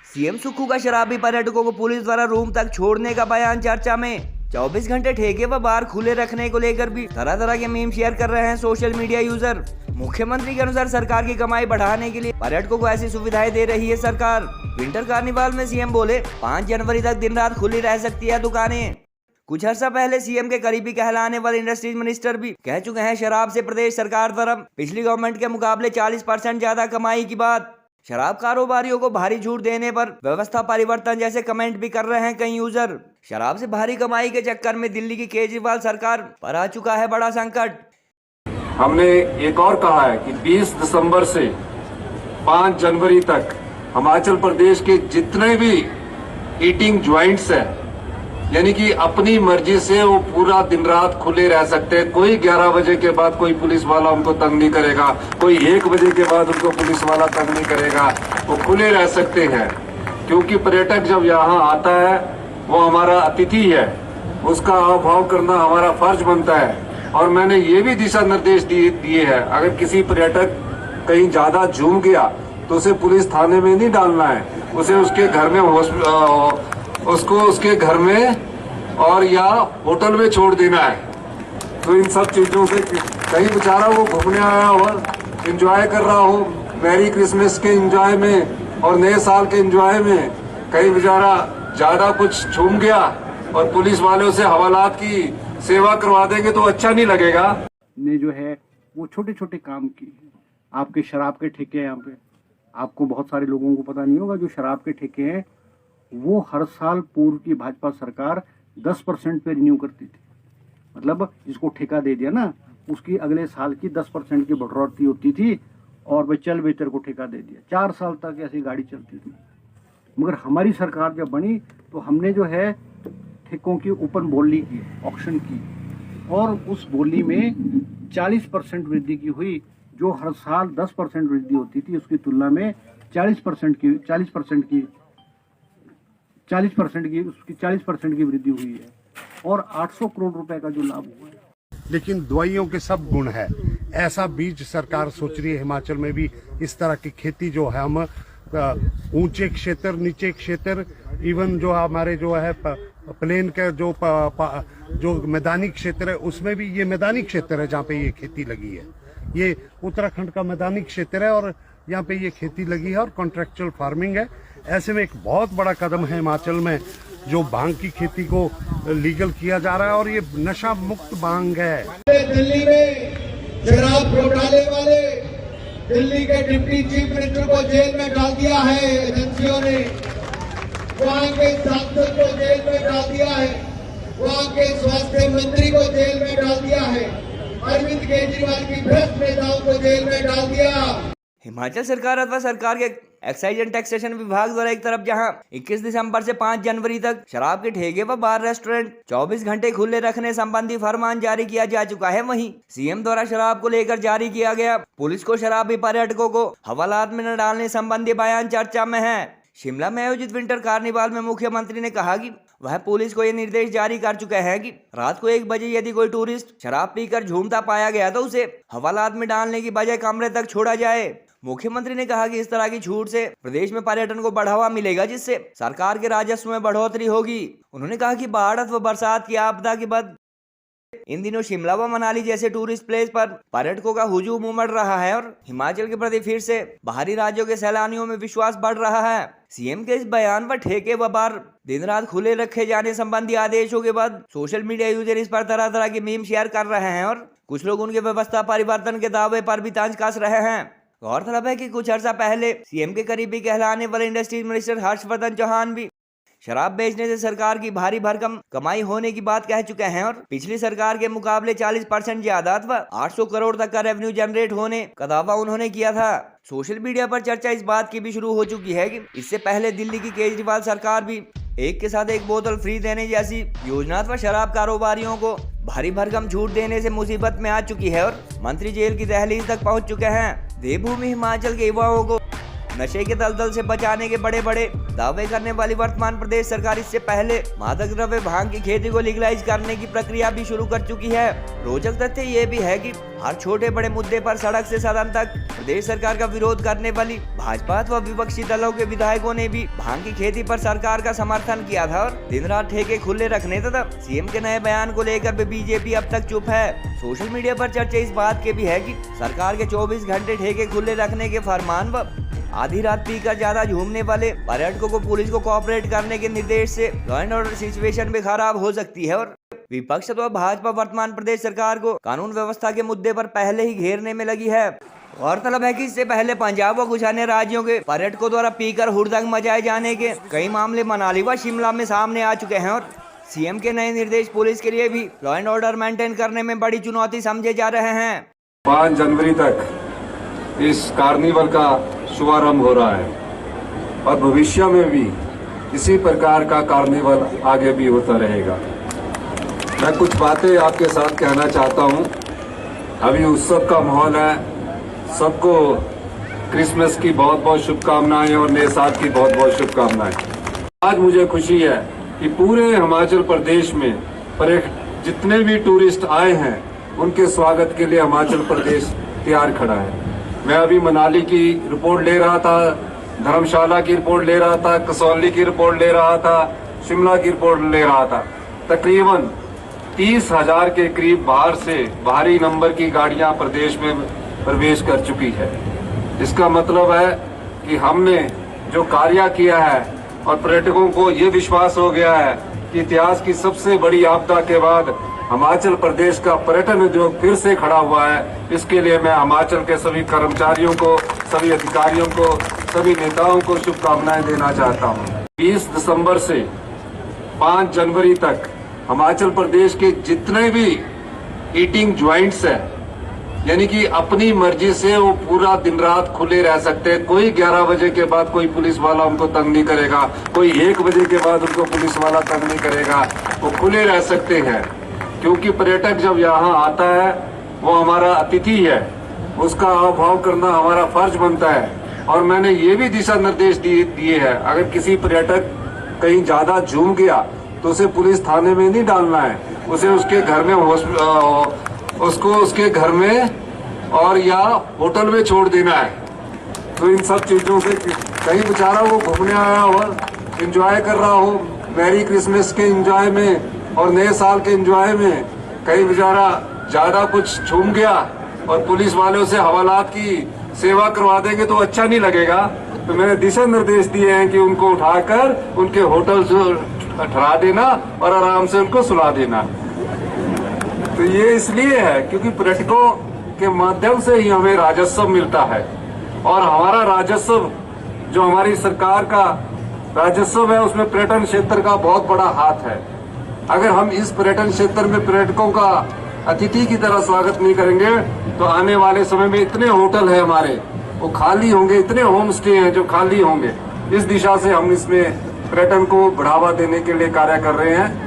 CM Sukhu का शराबी पर्यटकों को पुलिस द्वारा रूम तक छोड़ने का बयान चर्चा में। 24 घंटे ठेके व बार खुले रखने को लेकर भी तरह तरह के मीम शेयर कर रहे हैं सोशल मीडिया यूजर। मुख्यमंत्री के अनुसार सरकार की कमाई बढ़ाने के लिए पर्यटकों को ऐसी सुविधाएं दे रही है सरकार। विंटर कार्निवाल में सीएम बोले 5 जनवरी तक दिन रात खुली रह सकती है दुकानें। कुछ अर्सा पहले सीएम के करीबी कहलाने वाले इंडस्ट्रीज मिनिस्टर भी कह चुके हैं शराब से प्रदेश सरकार द्वारा पिछली गवर्नमेंट के मुकाबले 40% ज्यादा कमाई की बात। शराब कारोबारियों को भारी छूट देने पर व्यवस्था परिवर्तन जैसे कमेंट भी कर रहे हैं कई यूजर। शराब से भारी कमाई के चक्कर में दिल्ली की केजरीवाल सरकार पर आ चुका है बड़ा संकट। हमने एक और कहा है कि 20 दिसंबर से 5 जनवरी तक हिमाचल प्रदेश के जितने भी ईटिंग ज्वाइंट्स हैं, यानी कि अपनी मर्जी से वो पूरा दिन रात खुले रह सकते हैं। कोई 11 बजे के बाद कोई पुलिस वाला उनको तंग नहीं करेगा, कोई 1 बजे के बाद उनको पुलिस वाला तंग नहीं करेगा, वो खुले रह सकते हैं। क्योंकि पर्यटक जब यहाँ आता है वो हमारा अतिथि है, उसका हाव भाव करना हमारा फर्ज बनता है। और मैंने ये भी दिशा निर्देश दिए हैं, अगर किसी पर्यटक कहीं ज्यादा झूम गया तो उसे पुलिस थाने में नहीं डालना है, उसे उसके घर में उसको उसके घर में और या होटल में छोड़ देना है। तो इन सब चीजों से कहीं बेचारा वो घूमने आया हो, एंजॉय कर रहा हो, मैरी क्रिसमस के एंजॉय में और नए साल के एंजॉय में, कहीं बेचारा ज्यादा कुछ झूम गया और पुलिस वालों से हवालात की सेवा करवा देंगे तो अच्छा नहीं लगेगा। ने जो है वो छोटे छोटे काम की, आपके शराब के ठेके हैं यहाँ पे, आपको बहुत सारे लोगों को पता नहीं होगा, जो शराब के ठेके हैं वो हर साल पूर्व की भाजपा सरकार 10% पे रिन्यू करती थी। मतलब जिसको ठेका दे दिया ना, उसकी अगले साल की 10% की बढ़ोतरी होती थी और वह चल बेचर को ठेका दे दिया। 4 साल तक ऐसी गाड़ी चलती थी। मगर हमारी सरकार जब बनी तो हमने जो है ठेकों की ओपन बोली की, ऑक्शन की, और उस बोली में 40% वृद्धि की हुई। जो हर साल 10% वृद्धि होती थी उसकी तुलना में 40% की वृद्धि हुई है और 800 करोड़ रुपए का जो लाभ हुआ है। लेकिन दवाइयों के सब गुण है। ऐसा बीज सरकार सोच रही है हिमाचल में भी इस तरह की खेती जो है, हम ऊंचे क्षेत्र, नीचे क्षेत्र, इवन जो हमारे जो है प्लेन का जो मैदानी क्षेत्र है उसमें भी, ये मैदानी क्षेत्र है जहाँ पे ये खेती लगी है। ये उत्तराखंड का मैदानी क्षेत्र है और यहाँ पे ये खेती लगी है और कॉन्ट्रेक्चुअल फार्मिंग है। ऐसे में एक बहुत बड़ा कदम है हिमाचल में जो भांग की खेती को लीगल किया जा रहा है और ये नशा मुक्त भांग है। दिल्ली में शराब घोटाले वाले दिल्ली के डिप्टी चीफ मिनिस्टर को जेल में डाल दिया है एजेंसियों ने, वहाँ के सांसद को जेल में डाल दिया है, वहाँ के स्वास्थ्य मंत्री को जेल में डाल दिया है, अरविंद केजरीवाल की भ्रष्ट नेताओं को जेल में डाल दिया। हिमाचल सरकार अथवा सरकार के एक्साइज एंड टैक्सेशन विभाग द्वारा एक तरफ जहां 21 दिसंबर से 5 जनवरी तक शराब के ठेके व बार रेस्टोरेंट 24 घंटे खुले रखने संबंधी फरमान जारी किया जा चुका है, वहीं सीएम द्वारा शराब को लेकर जारी किया गया पुलिस को शराबी पर्यटकों को हवालात में न डालने संबंधी बयान चर्चा में है। शिमला में आयोजित विंटर कार्निवाल में मुख्यमंत्री ने कहा कि वह पुलिस को ये निर्देश जारी कर चुके हैं कि रात को 1 बजे यदि कोई टूरिस्ट शराब पीकर झूमता पाया गया तो उसे हवालात में डालने की बजाय कमरे तक छोड़ा जाए। मुख्यमंत्री ने कहा कि इस तरह की छूट से प्रदेश में पर्यटन को बढ़ावा मिलेगा, जिससे सरकार के राजस्व में बढ़ोतरी होगी। उन्होंने कहा कि बाढ़ व बरसात की आपदा के बाद इन दिनों शिमला व मनाली जैसे टूरिस्ट प्लेस पर पर्यटकों का हुजूम उमड़ रहा है और हिमाचल के प्रति फिर से बाहरी राज्यों के सैलानियों में विश्वास बढ़ रहा है। सीएम के इस बयान व ठेके व बार दिन रात खुले रखे जाने संबंधी आदेशों के बाद सोशल मीडिया यूजर इस पर तरह तरह के मीम शेयर कर रहे हैं और कुछ लोग उनके व्यवस्था परिवर्तन के दावे पर भी तंज कस रहे हैं। गौरतलब है कि कुछ अर्सा पहले सीएम के करीबी कहलाने वाले इंडस्ट्रीज मिनिस्टर हर्षवर्धन चौहान भी शराब बेचने से सरकार की भारी भरकम कमाई होने की बात कह चुके हैं और पिछली सरकार के मुकाबले 40% ज्यादा अथवा 800 करोड़ तक का रेवेन्यू जनरेट होने का दावा उन्होंने किया था। सोशल मीडिया पर चर्चा इस बात की भी शुरू हो चुकी है कि इससे पहले दिल्ली की केजरीवाल सरकार भी एक के साथ एक बोतल फ्री देने जैसी योजना अथवा शराब कारोबारियों को भारी भरकम छूट देने से मुसीबत में आ चुकी है और मंत्री जेल की दहलीज तक पहुंच चुके हैं। देवभूमि हिमाचल के युवाओं को नशे के दलदल से बचाने के बड़े बड़े दावे करने वाली वर्तमान प्रदेश सरकार इससे पहले मादक द्रव्य भांग की खेती को लीगलाइज करने की प्रक्रिया भी शुरू कर चुकी है। रोचक तथ्य ये भी है कि हर छोटे बड़े मुद्दे पर सड़क से सदन तक प्रदेश सरकार का विरोध करने वाली भाजपा व विपक्षी दलों के विधायकों ने भी भांग की खेती पर सरकार का समर्थन किया था और दिन रात ठेके खुले रखने तथा सीएम के नए बयान को लेकर भी बीजेपी अब तक चुप है। सोशल मीडिया पर चर्चा इस बात के भी है कि सरकार के 24 घंटे ठेके खुले रखने के फरमान व आधी रात पीकर ज्यादा झूमने वाले पर्यटकों को पुलिस को कोऑपरेट करने के निर्देश से लॉ एंड ऑर्डर सिचुएशन भी खराब हो सकती है और विपक्ष व भाजपा वर्तमान प्रदेश सरकार को कानून व्यवस्था के मुद्दे पर पहले ही घेरने में लगी है। गौरतलब है कि इससे पहले पंजाब व कुछ अन्य राज्यों के पर्यटकों द्वारा पीकर हुड़दंग मचाए जाने के कई मामले मनाली व शिमला में सामने आ चुके हैं और सीएम के नए निर्देश पुलिस के लिए भी लॉ एंड ऑर्डर मेंटेन करने में बड़ी चुनौती समझे जा रहे हैं। 5 जनवरी तक इस कार्निवल का शुभारंभ हो रहा है और भविष्य में भी इसी प्रकार का कार्निवल आगे भी होता रहेगा। मैं कुछ बातें आपके साथ कहना चाहता हूं। अभी उत्सव का माहौल है, सबको क्रिसमस की बहुत बहुत शुभकामनाएं और नए साल की बहुत बहुत शुभकामनाएं। आज मुझे खुशी है कि पूरे हिमाचल प्रदेश में जितने भी टूरिस्ट आए हैं उनके स्वागत के लिए हिमाचल प्रदेश तैयार खड़ा है। मैं अभी मनाली की रिपोर्ट ले रहा था, धर्मशाला की रिपोर्ट ले रहा था, कसौली की रिपोर्ट ले रहा था, शिमला की रिपोर्ट ले रहा था। तकरीबन 30,000 के करीब बाहर से भारी नंबर की गाड़ियां प्रदेश में प्रवेश कर चुकी है। इसका मतलब है कि हमने जो कार्य किया है और पर्यटकों को ये विश्वास हो गया है कि इतिहास की सबसे बड़ी आपदा के बाद हिमाचल प्रदेश का पर्यटन उद्योग फिर से खड़ा हुआ है। इसके लिए मैं हिमाचल के सभी कर्मचारियों को, सभी अधिकारियों को, सभी नेताओं को शुभकामनाएं देना चाहता हूं। 20 दिसंबर से 5 जनवरी तक हिमाचल प्रदेश के जितने भी ईटिंग ज्वाइंट्स हैं, यानी कि अपनी मर्जी से वो पूरा दिन रात खुले रह सकते हैं। कोई 11 बजे के बाद कोई पुलिस वाला उनको तंग नहीं करेगा, कोई 1 बजे के बाद उनको पुलिस वाला तंग नहीं करेगा, वो खुले रह सकते हैं। क्योंकि पर्यटक जब यहाँ आता है वो हमारा अतिथि है, उसका अभाव करना हमारा फर्ज बनता है। और मैंने ये भी दिशा निर्देश दिए हैं, अगर किसी पर्यटक कहीं ज्यादा झूम गया तो उसे पुलिस थाने में नहीं डालना है, उसे उसके घर में उसको उसके घर में और या होटल में छोड़ देना है। तो इन सब चीजों से कहीं बेचारा वो घूमने आया हो, एंजॉय कर रहा हो, मैरी क्रिसमस के एंजॉय में और नए साल के एंजॉय में, कहीं बेचारा ज्यादा कुछ झूम गया और पुलिस वाले उसे हवालात की सेवा करवा देंगे तो अच्छा नहीं लगेगा। तो मैंने दिशा निर्देश दिए हैं कि उनको उठाकर उनके होटल से ठहरा देना और आराम से उनको सुला देना। तो ये इसलिए है क्योंकि पर्यटकों के माध्यम से ही हमें राजस्व मिलता है और हमारा राजस्व, जो हमारी सरकार का राजस्व है, उसमें पर्यटन क्षेत्र का बहुत बड़ा हाथ है। अगर हम इस पर्यटन क्षेत्र में पर्यटकों का अतिथि की तरह स्वागत नहीं करेंगे तो आने वाले समय में इतने होटल है हमारे, वो खाली होंगे, इतने होम स्टे हैं जो खाली होंगे। इस दिशा से हम इसमें पर्यटन को बढ़ावा देने के लिए कार्य कर रहे हैं।